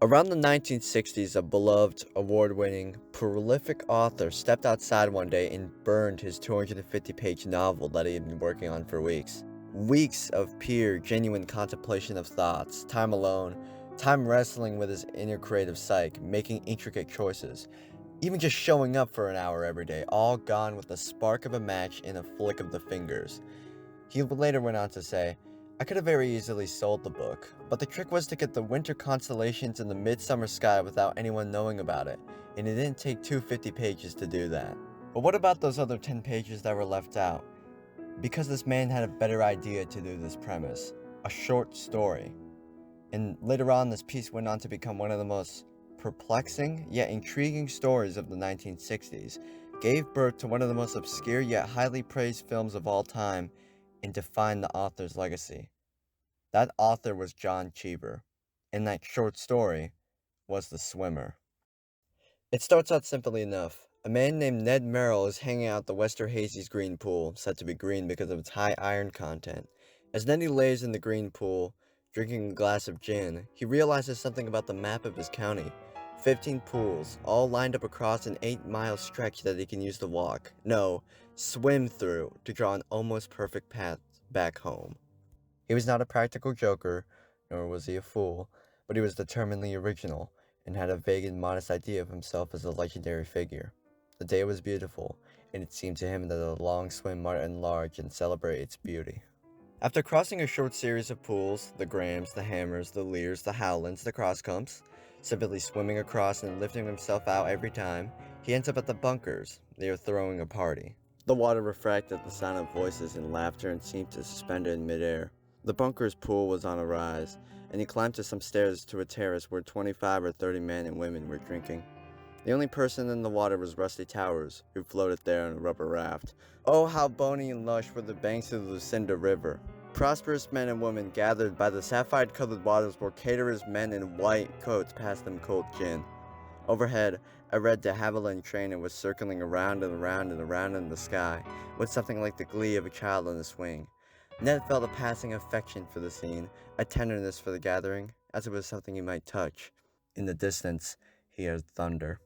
Around the 1960s, a beloved, award-winning, prolific author stepped outside one day and burned his 250-page novel that he had been working on for weeks. Weeks of pure, genuine contemplation of thoughts, time alone, time wrestling with his inner creative psyche, making intricate choices, even just showing up for an hour every day, all gone with the spark of a match in a flick of the fingers. He later went on to say, I could have very easily sold the book, but the trick was to get the winter constellations in the midsummer sky without anyone knowing about it, and it didn't take 250 pages to do that. But what about those other 10 pages that were left out? Because this man had a better idea to do this premise, a short story. And later on, this piece went on to become one of the most perplexing yet intriguing stories of the 1960s, gave birth to one of the most obscure yet highly praised films of all time, and defined the author's legacy. That author was John Cheever, and that short story was The Swimmer. It starts out simply enough. A man named Ned Merrill is hanging out at the Wester Hazy's green pool, said to be green because of its high iron content. As Neddy lays in the green pool, drinking a glass of gin, he realizes something about the map of his county. 15 pools, all lined up across an 8-mile stretch that he can use to walk, no, swim through, to draw an almost perfect path back home. He was not a practical joker, nor was he a fool, but he was determinedly original, and had a vague and modest idea of himself as a legendary figure. The day was beautiful, and it seemed to him that a long swim might enlarge and celebrate its beauty. After crossing a short series of pools, the Grahams, the Hammers, the Lears, the Howlands, the Crosscumps, simply swimming across and lifting himself out every time, he ends up at the bunkers. They are throwing a party. The water refracted the sound of voices and laughter and seemed to suspend it in midair. The bunker's pool was on a rise, and he climbed to some stairs to a terrace where 25 or 30 men and women were drinking. The only person in the water was Rusty Towers, who floated there on a rubber raft. Oh, how bony and lush were the banks of the Lucinda River. Prosperous men and women gathered by the sapphire-colored waters where caterers' men in white coats passed them cold gin. Overhead, a red de Havilland train was circling around and around and around in the sky, with something like the glee of a child on a swing. Ned felt a passing affection for the scene, a tenderness for the gathering, as it was something he might touch. In the distance, he heard thunder.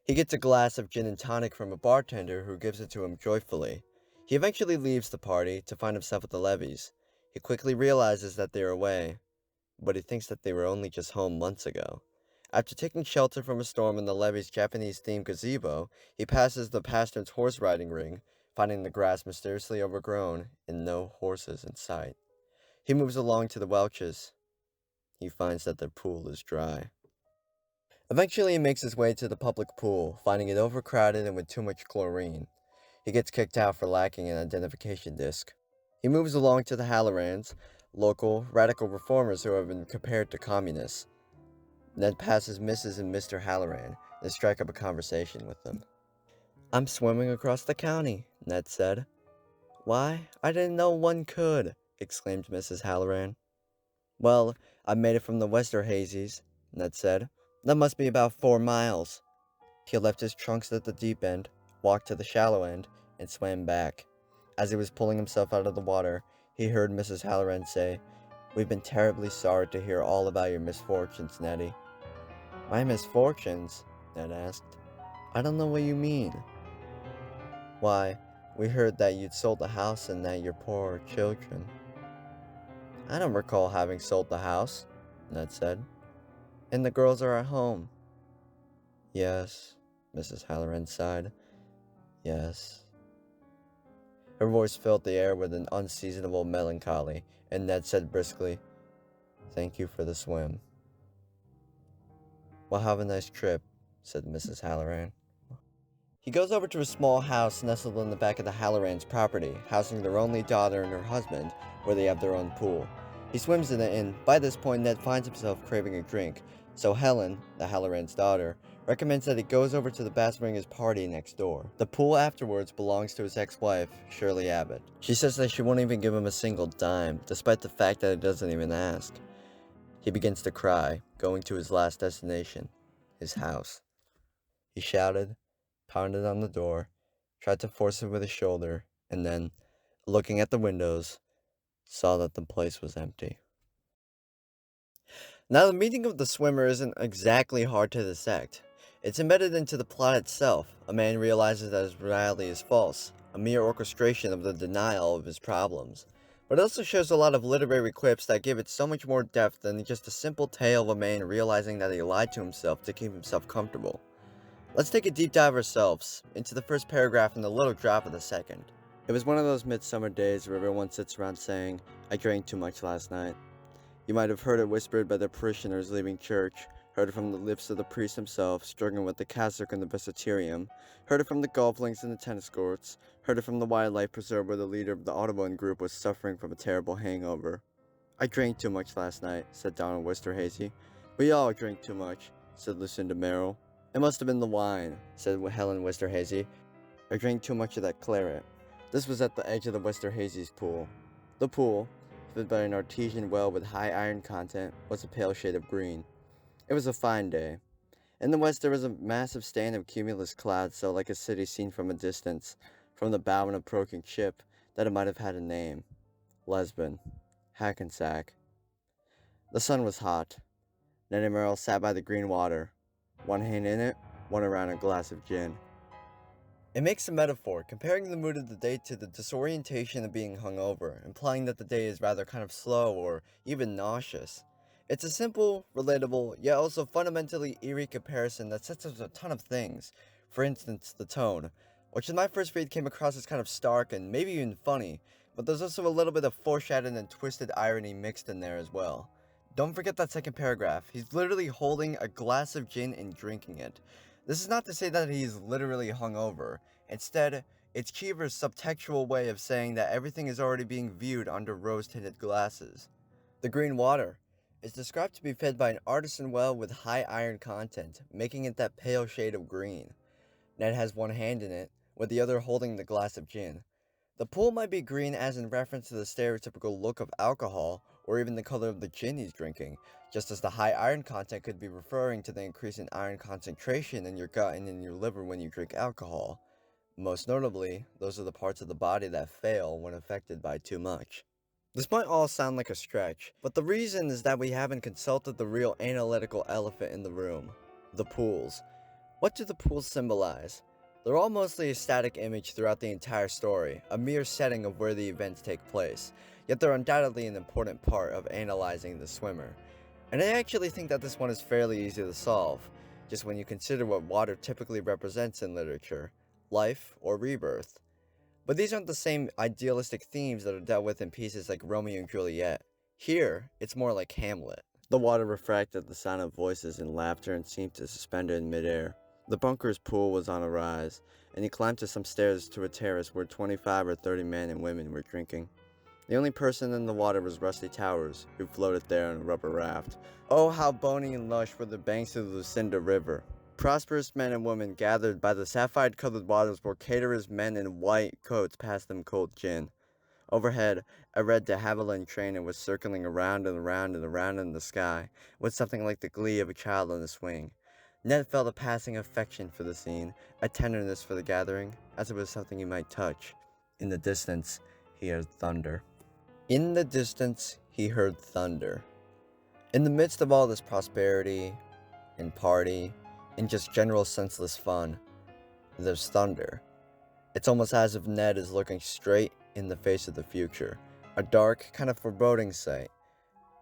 He gets a glass of gin and tonic from a bartender who gives it to him joyfully. He eventually leaves the party to find himself at the levees. He quickly realizes that they are away, but he thinks that they were only just home months ago. After taking shelter from a storm in the levee's Japanese-themed gazebo, he passes the pasture's horse-riding ring, finding the grass mysteriously overgrown and no horses in sight. He moves along to the Welches. He finds that their pool is dry. Eventually, he makes his way to the public pool, finding it overcrowded and with too much chlorine. He gets kicked out for lacking an identification disc. He moves along to the Hallorans, local, radical reformers who have been compared to communists. Ned passes Mrs. and Mr. Halloran and strike up a conversation with them. I'm swimming across the county, Ned said. Why, I didn't know one could, exclaimed Mrs. Halloran. Well, I made it from the Wester Hazys, Ned said. That must be about 4 miles. He left his trunks at the deep end, walked to the shallow end, and swam back. As he was pulling himself out of the water, he heard Mrs. Halloran say, We've been terribly sorry to hear all about your misfortunes, Neddy. My misfortunes? Ned asked. I don't know what you mean. Why, we heard that you'd sold the house and that you're poor children. I don't recall having sold the house, Ned said. And the girls are at home. Yes, Mrs. Halloran sighed. Yes. Her voice filled the air with an unseasonable melancholy, and Ned said briskly, Thank you for the swim. Well, have a nice trip, said Mrs. Halloran. He goes over to a small house nestled in the back of the Hallorans' property, housing their only daughter and her husband, where they have their own pool. He swims in it, and by this point Ned finds himself craving a drink, so Helen, the Hallorans' daughter, recommends that he goes over to the Basringers' party next door. The pool afterwards belongs to his ex-wife, Shirley Abbott. She says that she won't even give him a single dime, despite the fact that he doesn't even ask. He begins to cry, going to his last destination, his house. He shouted, pounded on the door, tried to force it with his shoulder, and then, looking at the windows, saw that the place was empty. Now, the meaning of the swimmer isn't exactly hard to dissect. It's embedded into the plot itself. A man realizes that his reality is false, a mere orchestration of the denial of his problems. But it also shows a lot of literary quips that give it so much more depth than just a simple tale of a man realizing that he lied to himself to keep himself comfortable. Let's take a deep dive ourselves into the first paragraph and the little drop of the second. It was one of those midsummer days where everyone sits around saying, "I drank too much last night." You might have heard it whispered by the parishioners leaving church, heard it from the lips of the priest himself struggling with the cassock in the vestitorium, heard it from the golf links and the tennis courts, heard it from the wildlife preserve where the leader of the Audubon group was suffering from a terrible hangover. "I drank too much last night," said Donald Westerhazy. "We all drank too much," said Lucinda Merrill. "It must have been the wine," said Helen Westerhazy. "I drank too much of that claret." This was at the edge of the Westerhazy's pool. The pool, fed by an artesian well with high iron content, was a pale shade of green. It was a fine day. In the west there was a massive stand of cumulus clouds, so like a city seen from a distance, from the bow of an approaching ship, that it might have had a name. Lesbon. Hackensack. The sun was hot. Ned and Merrill sat by the green water, one hand in it, one around a glass of gin. It makes a metaphor, comparing the mood of the day to the disorientation of being hungover, implying that the day is rather kind of slow or even nauseous. It's a simple, relatable, yet also fundamentally eerie comparison that sets up a ton of things. For instance, the tone, which in my first read came across as kind of stark and maybe even funny, but there's also a little bit of foreshadowing and twisted irony mixed in there as well. Don't forget that second paragraph. He's literally holding a glass of gin and drinking it. This is not to say that he's literally hungover. Instead, it's Cheever's subtextual way of saying that everything is already being viewed under rose-tinted glasses. The green water is described to be fed by an artisan well with high iron content, making it that pale shade of green. Ned has one hand in it, with the other holding the glass of gin. The pool might be green as in reference to the stereotypical look of alcohol, or even the color of the gin he's drinking, just as the high iron content could be referring to the increase in iron concentration in your gut and in your liver when you drink alcohol. Most notably, those are the parts of the body that fail when affected by too much. This might all sound like a stretch, but the reason is that we haven't consulted the real analytical elephant in the room: the pools. What do the pools symbolize? They're all mostly a static image throughout the entire story, a mere setting of where the events take place, yet they're undoubtedly an important part of analyzing the swimmer. And I actually think that this one is fairly easy to solve, just when you consider what water typically represents in literature: life or rebirth. But these aren't the same idealistic themes that are dealt with in pieces like Romeo and Juliet. Here, it's more like Hamlet. The water refracted the sound of voices and laughter and seemed to suspend it in midair. The bunker's pool was on a rise, and he climbed to some stairs to a terrace where 25 or 30 men and women were drinking. The only person in the water was Rusty Towers, who floated there on a rubber raft. Oh, how bony and lush were the banks of the Lucinda River! Prosperous men and women gathered by the sapphire-colored waters where caterers' men in white coats passed them cold gin. Overhead, a red de Havilland trainer was circling around and around and around in the sky, with something like the glee of a child on a swing. Ned felt a passing affection for the scene, a tenderness for the gathering, as it was something he might touch. In the distance, he heard thunder. In the distance, he heard thunder. In the midst of all this prosperity, and party, and just general senseless fun, there's thunder. It's almost as if Ned is looking straight in the face of the future, a dark, kind of foreboding sight.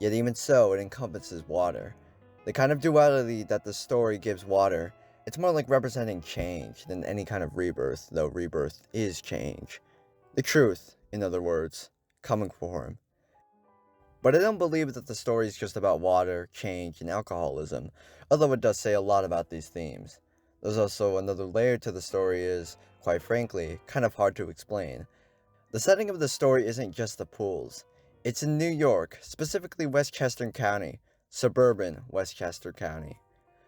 Yet even so, it encompasses water. The kind of duality that the story gives water, it's more like representing change than any kind of rebirth, though rebirth is change. The truth, in other words, coming for him. But I don't believe that the story is just about water, change, and alcoholism, although it does say a lot about these themes. There's also another layer to the story is, quite frankly, kind of hard to explain. The setting of the story isn't just the pools. It's in New York, specifically Westchester County, suburban Westchester County.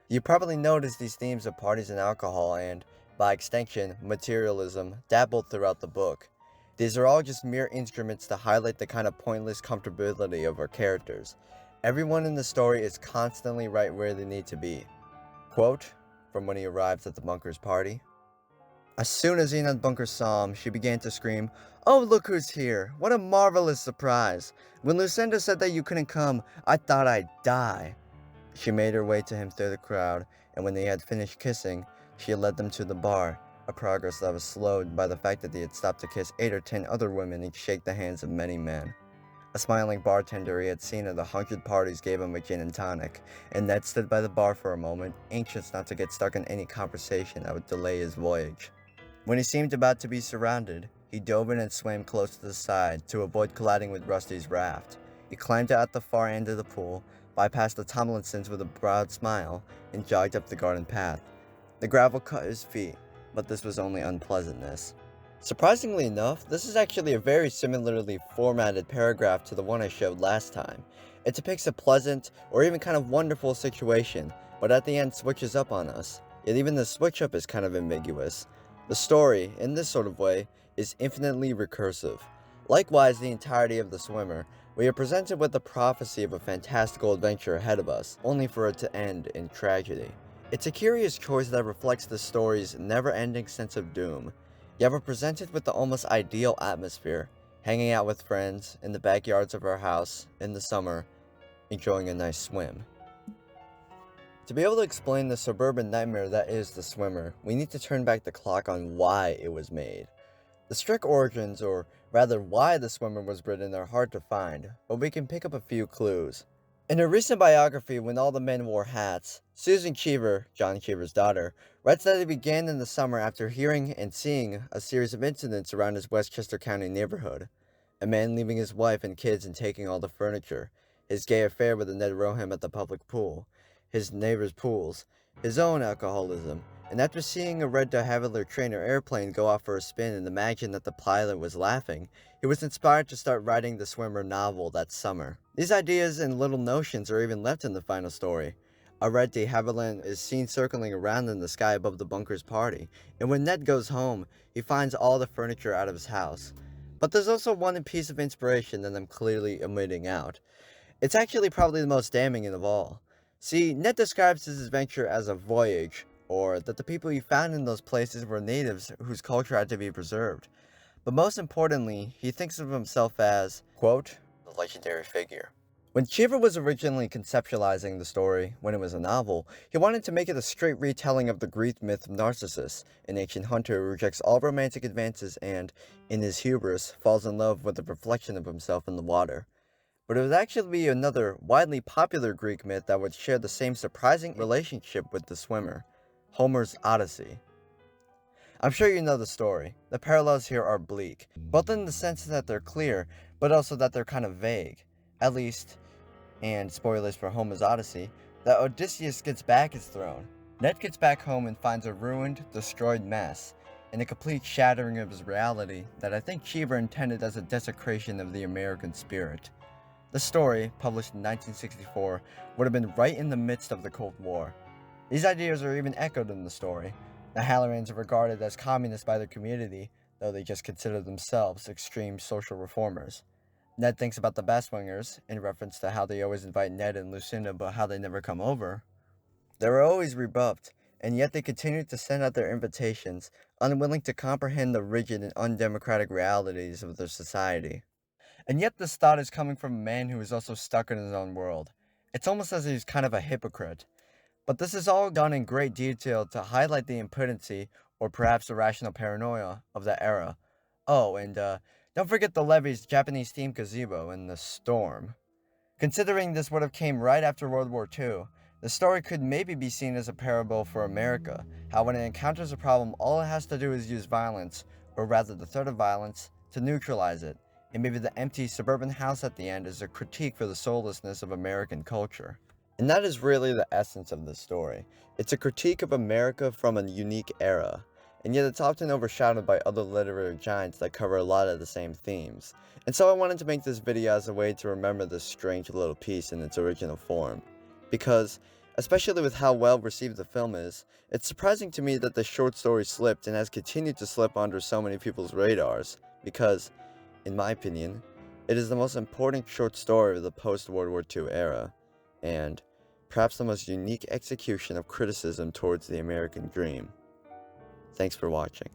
You probably noticed these themes of parties and alcohol and, by extension, materialism dabbled throughout the book. These are all just mere instruments to highlight the kind of pointless comfortability of our characters. Everyone in the story is constantly right where they need to be. Quote from when he arrived at the bunker's party: "As soon as Enid Bunker saw him, she began to scream, 'Oh, look who's here! What a marvelous surprise! When Lucinda said that you couldn't come, I thought I'd die. She made her way to him through the crowd, and when they had finished kissing, she led them to the bar, a progress that was slowed by the fact that they had stopped to kiss 8 or 10 other women and shake the hands of many men. A smiling bartender he had seen at 100 parties gave him a gin and tonic, and Ned stood by the bar for a moment, anxious not to get stuck in any conversation that would delay his voyage. When he seemed about to be surrounded, he dove in and swam close to the side to avoid colliding with Rusty's raft. He climbed out at the far end of the pool, bypassed the Tomlinsons with a broad smile, and jogged up the garden path. The gravel cut his feet, but this was only unpleasantness. Surprisingly enough, this is actually a very similarly formatted paragraph to the one I showed last time. It depicts a pleasant, or even kind of wonderful situation, but at the end switches up on us. Yet even the switch up is kind of ambiguous. The story, in this sort of way, is infinitely recursive. Likewise, the entirety of The Swimmer, we are presented with the prophecy of a fantastical adventure ahead of us, only for it to end in tragedy. It's a curious choice that reflects the story's never-ending sense of doom. Yet we're presented with the almost ideal atmosphere, hanging out with friends in the backyards of our house in the summer, enjoying a nice swim. To be able to explain the suburban nightmare that is The Swimmer, we need to turn back the clock on why it was made. The strict origins, or rather why The Swimmer was written, are hard to find, but we can pick up a few clues. In her recent biography, When All the Men Wore Hats, Susan Cheever, John Cheever's daughter, writes that it began in the summer after hearing and seeing a series of incidents around his Westchester County neighborhood. A man leaving his wife and kids and taking all the furniture, his gay affair with Ned Roham at the public pool, his neighbor's pools, his own alcoholism, and after seeing a red de Havilland train or airplane go off for a spin and imagine that the pilot was laughing, he was inspired to start writing the Swimmer novel that summer. These ideas and little notions are even left in the final story. A red de Havilland is seen circling around in the sky above the bunker's party, and when Ned goes home, he finds all the furniture out of his house. But there's also one piece of inspiration that I'm clearly omitting out. It's actually probably the most damning of all. See, Ned describes his adventure as a voyage, or that the people he found in those places were natives whose culture had to be preserved. But most importantly, he thinks of himself as, quote, the legendary figure. When Cheever was originally conceptualizing the story, when it was a novel, he wanted to make it a straight retelling of the Greek myth of Narcissus, an ancient hunter who rejects all romantic advances and, in his hubris, falls in love with the reflection of himself in the water. But it would actually be another widely popular Greek myth that would share the same surprising relationship with the swimmer, Homer's Odyssey. I'm sure you know the story. The parallels here are bleak, both in the sense that they're clear, but also that they're kind of vague. At least, and spoilers for Homer's Odyssey, that Odysseus gets back his throne. Ned gets back home and finds a ruined, destroyed mess, and a complete shattering of his reality that I think Cheever intended as a desecration of the American spirit. The story, published in 1964, would have been right in the midst of the Cold War. These ideas are even echoed in the story. The Hallorans are regarded as communists by their community, though they just consider themselves extreme social reformers. Ned thinks about the Basswingers, in reference to how they always invite Ned and Lucinda but how they never come over. They were always rebuffed, and yet they continued to send out their invitations, unwilling to comprehend the rigid and undemocratic realities of their society. And yet this thought is coming from a man who is also stuck in his own world. It's almost as if he's kind of a hypocrite. But this is all done in great detail to highlight the impotency, or perhaps irrational paranoia, of that era. Oh, and don't forget the levee's Japanese-themed gazebo and the storm. Considering this would have came right after World War II, the story could maybe be seen as a parable for America, how when it encounters a problem all it has to do is use violence, or rather the threat of violence, to neutralize it, and maybe the empty suburban house at the end is a critique for the soullessness of American culture. And that is really the essence of this story. It's a critique of America from a unique era, and yet it's often overshadowed by other literary giants that cover a lot of the same themes. And so I wanted to make this video as a way to remember this strange little piece in its original form. Because, especially with how well received the film is, it's surprising to me that the short story slipped and has continued to slip under so many people's radars, because, in my opinion, it is the most important short story of the post-World War II era, and perhaps the most unique execution of criticism towards the American dream. Thanks for watching.